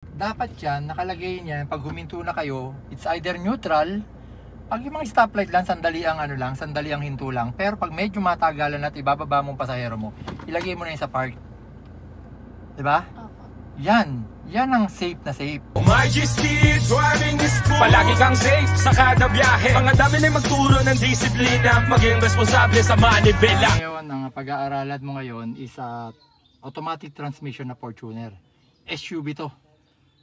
Dapat yan, nakalagay niyan, pag huminto na kayo, it's either neutral, pag yung mga stoplight lang, sandali ang ano lang, sandali ang hinto lang. Pero pag medyo matagalan at ibababa mong pasahero mo, ilagay mo na yun sa park. Diba? Opo. Yan ang safe na safe. Palagi kang safe sa kada biyahe. Mga dami na magturo ng disiplina, maging responsable sa manibela. Ngayon, ang pag-aaralan mo ngayon is automatic transmission na Fortuner. SUV to.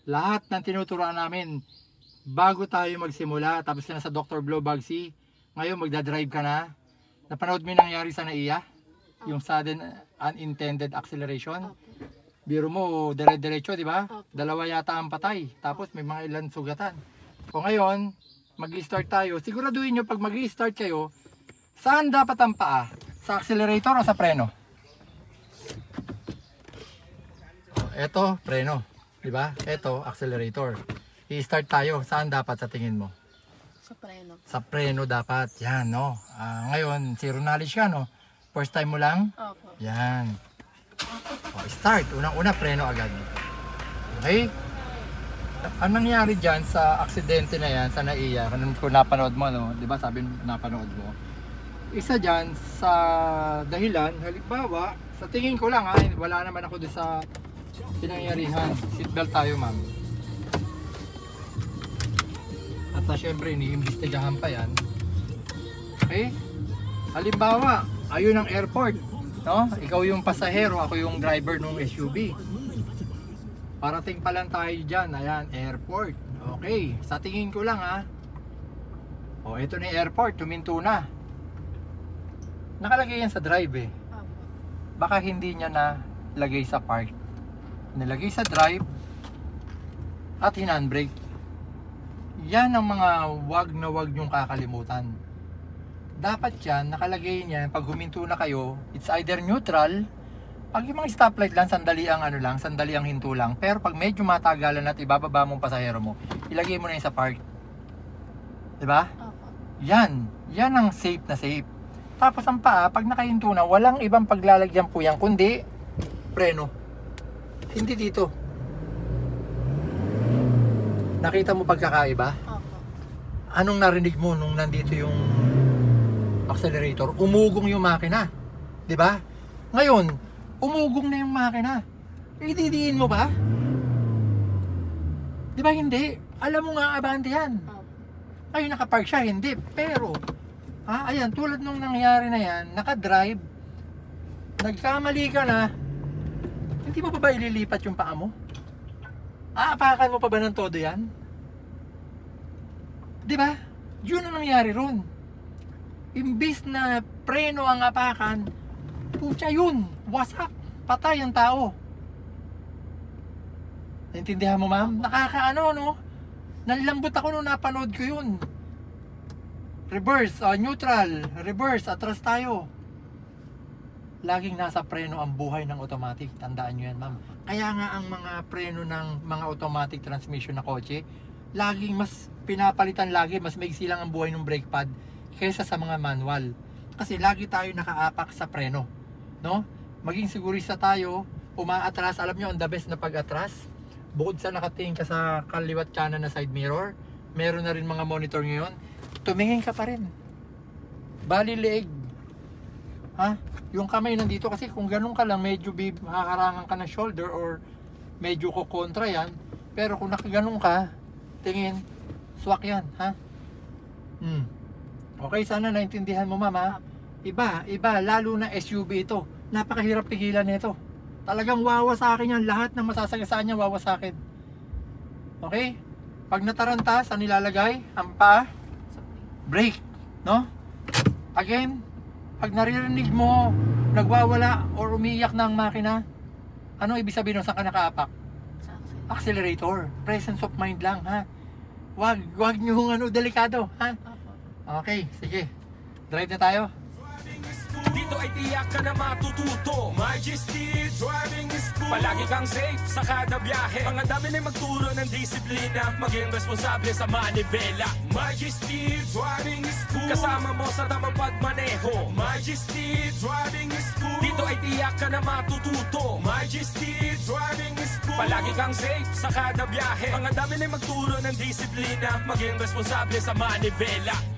Lahat ng tinuturuan namin bago tayo magsimula, tapos ka na sa Dr. Blow Bagsy, ngayon magdadrive ka na. Napanood mo yung nangyari sa NAIA? Yung sudden unintended acceleration. Biro mo, dire-diretso, di ba? Dalawa yata ang patay. Tapos may mga ilan sugatan. So ngayon, mag-start tayo. Siguraduhin nyo pag mag-start kayo, saan dapat ang paa? Sa accelerator o sa preno? Ito, preno. Diba? Ito, accelerator. I-start tayo. Saan dapat sa tingin mo? Sa preno. Sa preno dapat. Yan, no? Ngayon, zero knowledge ka, no? First time mo lang? Opo. Yan. Start. Unang-una, preno agad. Okay? Ang nangyari dyan sa aksidente na yan, sa NAIA, kung napanood mo, no? Diba sabi napanood mo? Isa dyan sa dahilan, halimbawa, sa tingin ko lang, wala naman ako doon sa pinangyarihan. Seatbelt tayo, ma'am. At syempre, iniimbestigahan pa yan. Okay? Halimbawa, ayun ang airport. No? Ikaw yung pasahero, ako yung driver ng SUV. Parating pa lang tayo dyan. Ayan, airport. Okay, sa tingin ko lang ito na yung airport, tuminto na. Nakalagay yan sa drive eh. Baka hindi niya na lagay sa park. Nilagay sa drive at hinandbrake. Yan ang mga wag na wag nyong kakalimutan. Dapat yan, nakalagay niyan, pag huminto na kayo, it's either neutral, pag yung mga stoplight lang, sandali ang ano lang, sandali ang hinto lang. Pero pag medyo matagalan at ibababa mong pasahero mo, ilagay mo na yun sa park. Diba? Yan ang safe na safe. Tapos ang paa, pag nakahinto na, walang ibang paglalagyan po yan, kundi preno. Hindi dito. Nakita mo pagkakaiba? Opo. Anong narinig mo nung nandito yung accelerator? Umugong yung makina. 'Di ba? Ngayon, umugong na yung makina. Ididiin mo ba? 'Di ba hindi? Alam mo nga abante yan. Ngayon nakapark siya, hindi. Pero, ayan, tulad nung nangyari na yan, nakadrive, nagkamali ka na, hindi mo pa ba ililipat yung paa mo? Aapakan mo pa ba ng todo yan? Diba? Yun ang nangyari ron. Imbis na preno ang apakan, putya yun, wasak, patay ang tao. Naintindihan mo, ma'am? Nakakaano, no? Nalambot ako nung napanood ko yun. Reverse, neutral, reverse, atras tayo. Laging nasa preno ang buhay ng automatic. Tandaan nyo yan, ma'am. Kaya nga ang mga preno ng mga automatic transmission na kotse, laging mas pinapalitan lagi, mas maigsi lang ang buhay ng brake pad kaysa sa mga manual. Kasi lagi tayo nakaapak sa preno. No? Maging sigurista tayo, umaatras. Alam nyo, ang the best na pag-atras, bukod sa nakatingin ka sa kaliwat kanan na side mirror, meron na rin mga monitor ngayon, tumingin ka pa rin. Bali leeg. Yung kamay nandito, kasi kung ganun ka lang, medyo hakarangan ka ng shoulder or medyo kukontra yan. Pero kung nakaganon ka, tingin, swak yan, Okay, sana naintindihan mo, mama. Iba, lalo na SUV ito. Napakahirap pigilan nito. Talagang wawa sa akin yan. Lahat ng masasagasaan niya, wawa sa akin. Okay? Pag nataranta, saan nilalagay? Ang paa? Brake. No? Again, pag naririnig mo, nagwawala or umiiyak na ang makina, ano ibig sabihin nung saan ka nakaapak? Accelerator. Presence of mind lang, Wag nyo delikado, Okay, sige. Drive na tayo. Dito ay tiyak ka na matututo. Majesty Driving School. Palagi kang safe sa kada biyahe. Ang dami na magturo ng disiplina, maging responsable sa manibela. Majesty Driving School. Kasama mo sa tamang pagmaneho. Majesty Driving School. Dito ay tiyak ka na matututo. Majesty Driving School. Palagi kang safe sa kada biyahe. Ang dami na magturo ng disiplina, maging responsable sa manibela.